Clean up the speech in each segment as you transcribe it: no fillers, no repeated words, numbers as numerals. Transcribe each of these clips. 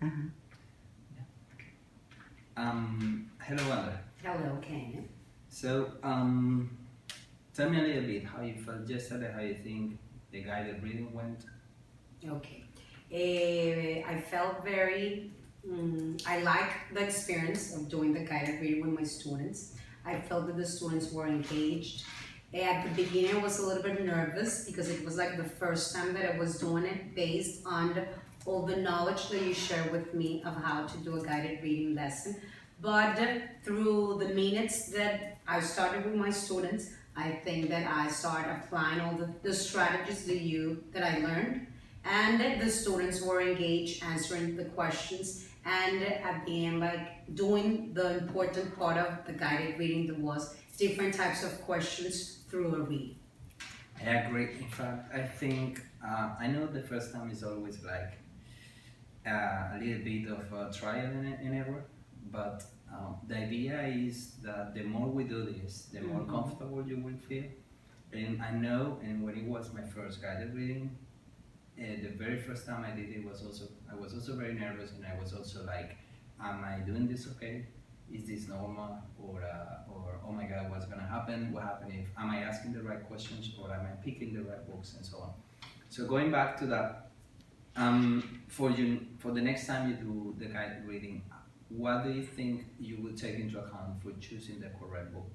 Uh-huh. Hello, Wanda. Hello, Ken. So, tell me a little bit how you felt yesterday, how you think the guided reading went. Okay. I felt very, I like the experience of doing the guided reading with my students. I felt that the students were engaged. At the beginning, I was a little bit nervous because it was like the first time that I was doing it based on all the knowledge that you share with me of how to do a guided reading lesson. But through the minutes that I started with my students, I think that I started applying all the strategies that I learned, and the students were engaged answering the questions, and at the end, like doing the important part of the guided reading, that was different types of questions through a read. I agree. In fact, I think I know the first time is always like a little bit of trial and error, but the idea is that the more we do this, the more comfortable you will feel. And I know, and when it was my first guided reading, the very first time I did it was also I was also very nervous, and I was also like, am I doing this okay? Is this normal? Or oh my God, what's gonna happen? What happened if am I asking the right questions, or am I picking the right books, and so on. So going back to that, for the next time you do the guided reading, what do you think you will take into account for choosing the correct book?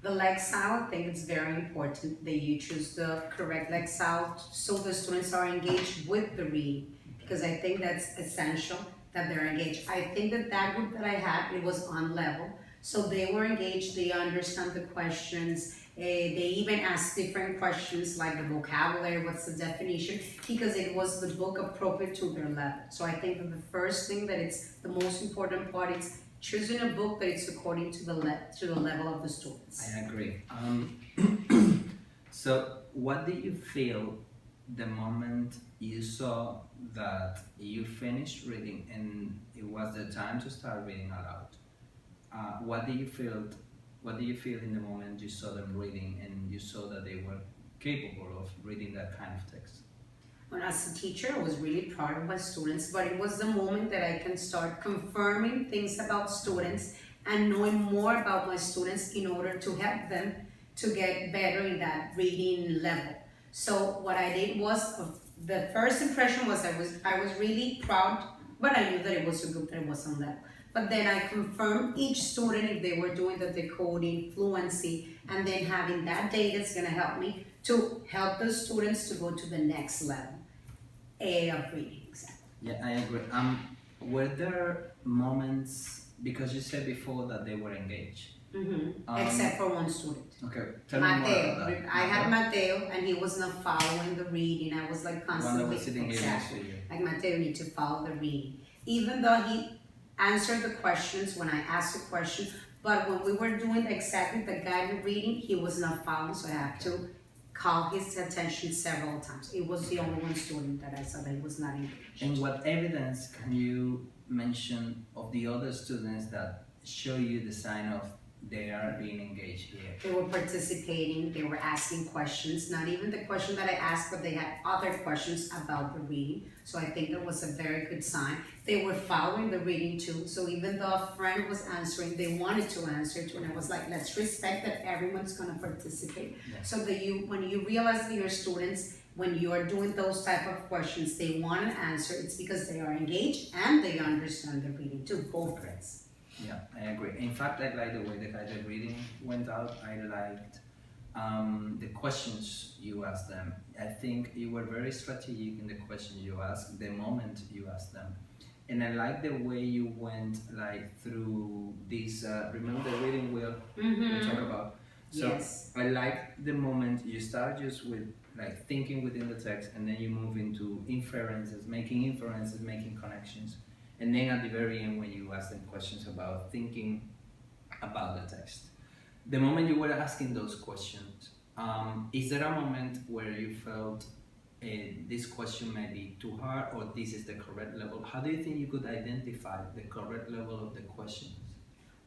The lexile, I think it's very important that you choose the correct lexile so the students are engaged with the reading, because I think that's essential that they're engaged. I think that group that I had, it was on level, so they were engaged, they understand the questions, they even asked different questions like the vocabulary, what's the definition, because it was the book appropriate to their level. So I think that the first thing that it's the most important part is choosing a book that is according to the level of the students. I agree. So, what did you feel the moment you saw that you finished reading and it was the time to start reading aloud? What did you feel? What did you feel in the moment you saw them reading and you saw that they were capable of reading that kind of text? When as a teacher, I was really proud of my students, but it was the moment that I can start confirming things about students and knowing more about my students in order to help them to get better in that reading level. So what I did was, the first impression was I was really proud, but I knew that it was a group that was on level. But then I confirmed each student if they were doing the decoding fluency, and then having that data is going to help me to help the students to go to the next level of reading. Exactly. Yeah, I agree. Were there moments, because you said before that they were engaged? Except for one student. Okay, tell me more about Mateo. that. I had Mateo, and he was not following the reading. I was like One that constantly, was sitting here next to you. like, Mateo, you need to follow the reading. Even though he answered the questions when I asked the question, but when we were doing exactly the guided reading, he was not following, so I had to call his attention several times. It was the only one student that I saw that he was not engaged. And what evidence can you mention of the other students that show you the sign of they are being engaged here? They were participating, they were asking questions, not even the question that I asked, but they had other questions about the reading. So I think that was a very good sign. They were following the reading too. So even though a friend was answering, they wanted to answer too. And I was like, let's respect that everyone's gonna participate. Yeah. So that when you realize that your students, when you are doing those type of questions, they want to answer, it's because they are engaged and they understand the reading too, both grades. Yeah, I agree. In fact, I like the way the guided reading went out. I liked the questions you asked them. I think you were very strategic in the questions you asked, the moment you asked them. And I like the way you went like through this, remember the reading wheel we talk about? So Yes. I like the moment you start just with like thinking within the text, and then you move into inferences, making connections. And then at the very end, when you ask them questions about thinking about the text, the moment you were asking those questions, is there a moment where you felt this question may be too hard, or this is the correct level? How do you think you could identify the correct level of the questions?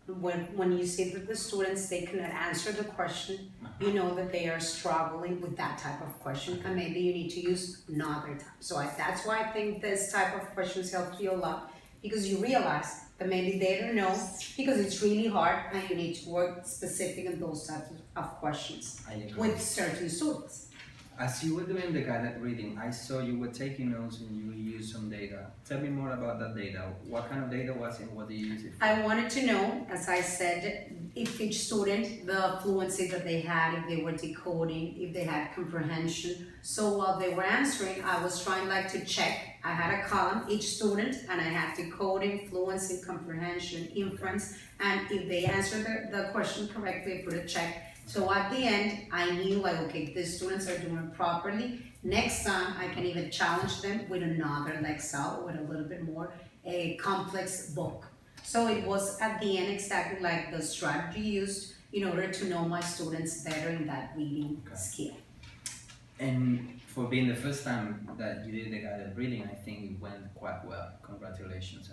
When you see that the students, they cannot answer the question, you know that they are struggling with that type of question, and maybe you need to use another type. So that's why I think this type of questions help you a lot, because you realize that maybe they don't know, because it's really hard and you need to work specific in those types of questions I agree. with certain students. As you were doing the guided reading, I saw you were taking notes and you used some data. Tell me more about that data. What kind of data was it and what did you use it for? I wanted to know, as I said, if each student, the fluency that they had, if they were decoding, if they had comprehension. So while they were answering, I was trying like to check. I had a column, each student, and I had decoding, fluency, comprehension, inference, and if they answered the question correctly, I put a check. So at the end, I knew like, okay, these students are doing it properly. Next time, I can even challenge them with another Excel, with a little bit more, a complex book. So it was at the end exactly like the strategy used in order to know my students better in that reading skill. And for being the first time that you did the guided reading, I think it went quite well. Congratulations.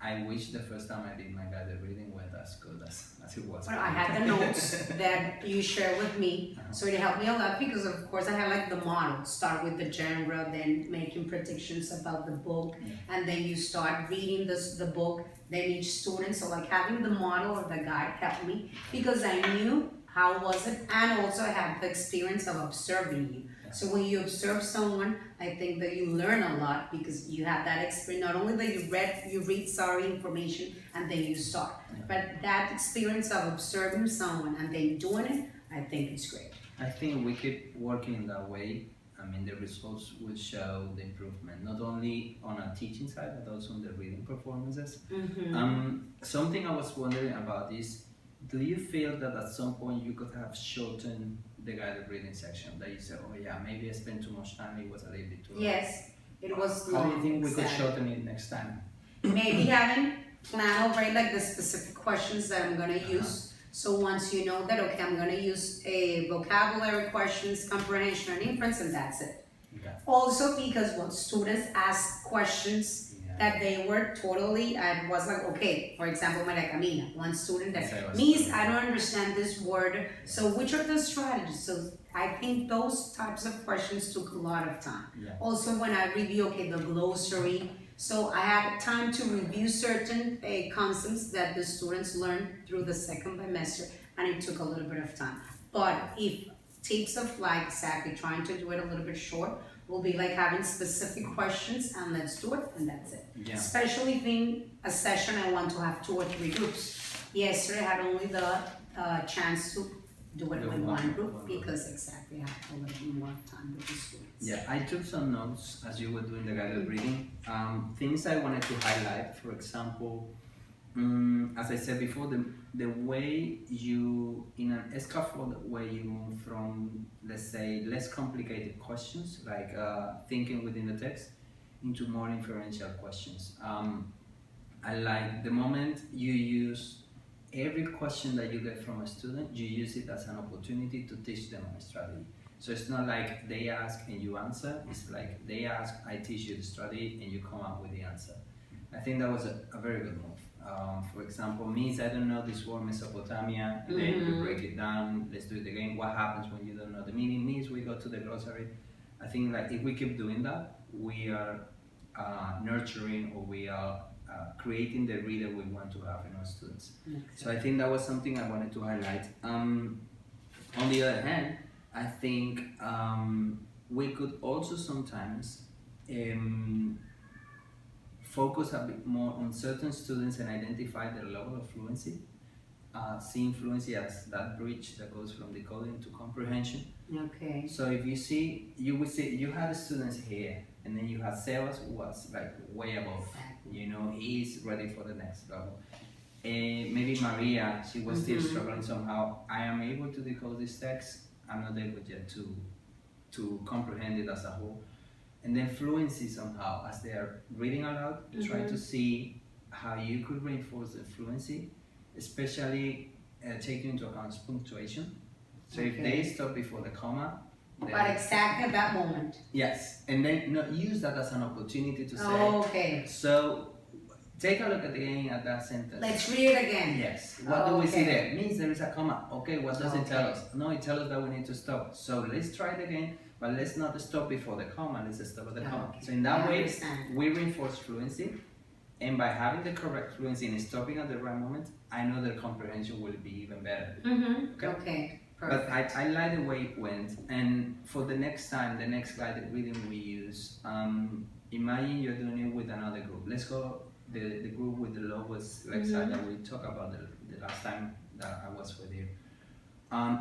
I wish the first time I did my guided reading went as good as it was. Well, I had the notes that you shared with me, so it helped me a lot because of course I had like the model, start with the genre, then making predictions about the book, and then you start reading the book, then each student, so like having the model or the guide helped me because I knew how was it, and also I had the experience of observing you. So when you observe someone, I think that you learn a lot because you have that experience. Not only that you read information and then you start, but that experience of observing someone and then doing it, I think it's great. I think we keep working in that way. I mean, the results will show the improvement, not only on a teaching side, but also on the reading performances. Something I was wondering about is, do you feel that at some point you could have shortened the guided reading section? That you said, oh yeah, maybe I spent too much time, it was a little bit too long. Yes, it was How long. do you think we could shorten it next time? Maybe having plan already like the specific questions that I'm gonna use. So once you know that, okay, I'm gonna use a vocabulary questions, comprehension and inference, and that's it. Okay. Also because when students ask questions that they were totally, I was like, okay, for example, Maria Camila, one student that, Miss, I don't understand this word, so which are the strategies? So I think those types of questions took a lot of time. Also when I review, okay, the glossary, so I had time to review certain concepts that the students learned through the second semester, and it took a little bit of time. But if tips of like exactly trying to do it a little bit short, will be like having specific questions and let's do it and that's it. Especially if in a session I want to have 2 or 3 groups. Yesterday I had only the chance to do it with one group because exactly I have a little bit more time with the students. Yeah, I took some notes as you were doing the guided reading. Things I wanted to highlight, for example, as I said before, the way you, in an scaffold way, you move from, let's say, less complicated questions, like thinking within the text, into more inferential questions. I like the moment you use every question that you get from a student, you use it as an opportunity to teach them a strategy. So it's not like they ask and you answer, it's like they ask, I teach you the strategy, and you come up with the answer. I think that was a very good move. For example, Miss, I don't know this word Mesopotamia, and then you break it down, let's do it again. What happens when you don't know the meaning? Miss, we go to the glossary. I think like if we keep doing that, we are nurturing, or we are creating the reader we want to have in our students. So I think that was something I wanted to highlight. On the other hand, I think we could also sometimes focus a bit more on certain students and identify their level of fluency. Seeing fluency as that bridge that goes from decoding to comprehension. Okay. So if you see, you would see, you had students here, and then you had Sebas who was like way above. You know, he's ready for the next level. Maybe Maria, she was still struggling somehow. I am able to decode this text. I'm not able yet to comprehend it as a whole. And then fluency somehow, as they are reading aloud, try to see how you could reinforce the fluency, especially taking into account punctuation. So if they stop before the comma, but exactly at that moment. Yes, and then use that as an opportunity to say. Oh, okay. So take a look at at that sentence. Let's read it again. Yes. What do we see there? It means there is a comma. Okay, what does it tell us? No, it tells us that we need to stop. So let's try it again, but let's not stop before the comma. Let's stop at the comma. So in that way, we reinforce fluency, And by having the correct fluency and stopping at the right moment, I know their comprehension will be even better. Okay, But perfect. I like the way it went. And for the next time, the next guided reading we use, imagine you're doing it with another group. Let's go the group with the lowest Lexa that we talked about the last time that I was with you.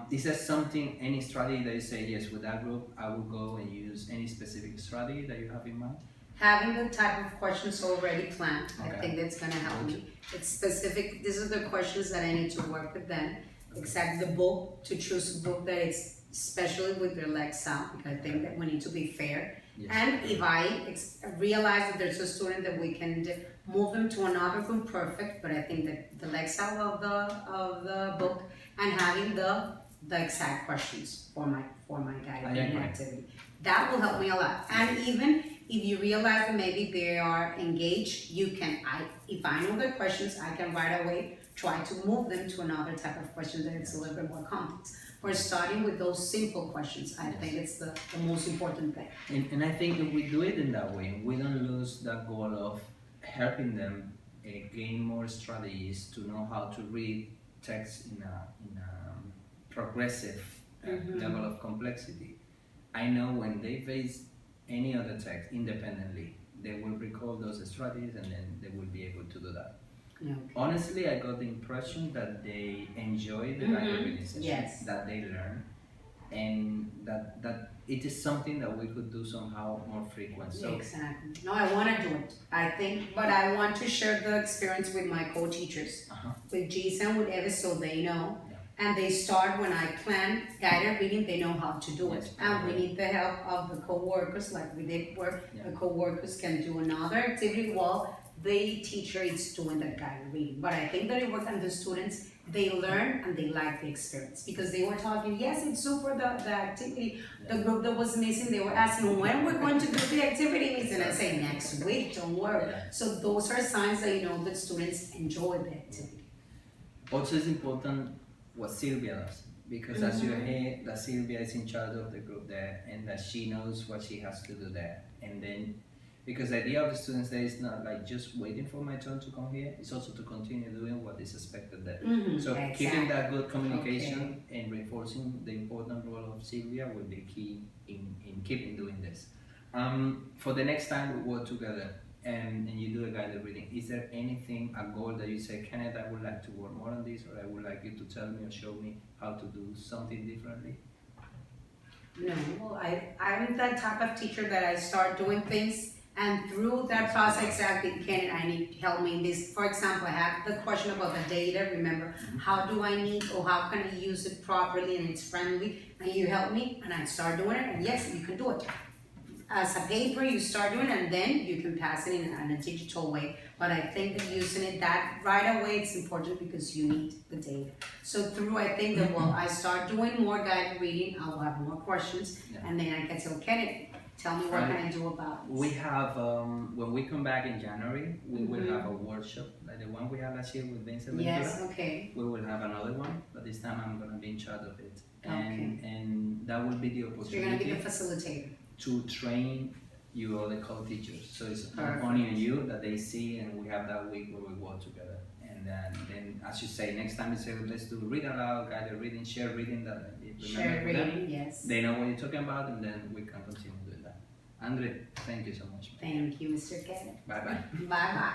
Is there something, any strategy that you say, yes, with that group, I will go and use any specific strategy that you have in mind? Having the type of questions already planned, I Okay. think that's gonna help me. It's specific, these are the questions that I need to work with them. Exact the book, to choose a book that is especially with their Lexa, because I think that we need to be fair. Yes. And if I realize that there's a student that we can move them to another group, perfect, but I think that the Lexa of the book and having the exact questions for my guided reading activity. That will help me a lot. And even if you realize that maybe they are engaged, you can, if I know their questions, I can right away try to move them to another type of question that it's a little bit more complex. We're starting with those simple questions. I think it's the most important thing. And I think if we do it in that way, we don't lose that goal of helping them gain more strategies to know how to read text in a progressive level of complexity. I know when they face any other text independently, they will recall those strategies and then they will be able to do that. Okay. Honestly, I got the impression that they enjoy the guided reading session, Yes. that they learn, and that it is something that we could do somehow more frequent. So Exactly. No, I want to do it. I think, but I want to share the experience with my co-teachers, with Jason, with Eva, so they know. And they start when I plan guided reading, they know how to do it. Yes. And we need the help of the co-workers, like we did where the co-workers can do another activity while the teacher is doing that guided reading. But I think that it works on the students, they learn and they like the experience. Because they were talking, yes, it's super, the activity, the group that was missing, they were asking, when we're going to do the activity, Miss? And I say, next week, don't worry. So those are signs that you know that students enjoy the activity. also it's important what Sylvia does, because as you hear that Sylvia is in charge of the group there and that she knows what she has to do there. And then, because the idea of the students there is not like just waiting for my turn to come here, it's also to continue doing what is expected there. So keeping that good communication and reinforcing the important role of Sylvia will be key in keeping doing this. For the next time we work together, and you do a guided reading, is there anything, a goal that you say, Kenneth, I would like to work more on this, or I would like you to tell me or show me how to do something differently? No, well, I'm that type of teacher that I start doing things, and through that process, exactly, Kenneth, I need help me in this. For example, I have the question about the data, remember, how do I need, or how can I use it properly and it's friendly, and you help me, and I start doing it, and yes, you can do it. As a paper, you start doing it, and then you can pass it in a digital way. But I think that using it that right away, it's important because you need the data. So through, I think that, well, I start doing more guided reading, I will have more questions, and then I can say, okay, tell me what can I do about this. We have, when we come back in January, we will have a workshop, like the one we had last year with Vincent. Yes, okay. We will have another one, but this time I'm going to be in charge of it. And that will be the opportunity. So you're going to be the facilitator. To train you other co-teachers. So it's only on you that they see, and we have that week where we work together. And then as you say, next time you say, let's do read aloud, guided reading, share reading, that share reading, yes. They know what you're talking about, and then we can continue doing that. Andre, thank you so much. Thank you, Mr. Kenneth. Bye-bye. Bye-bye.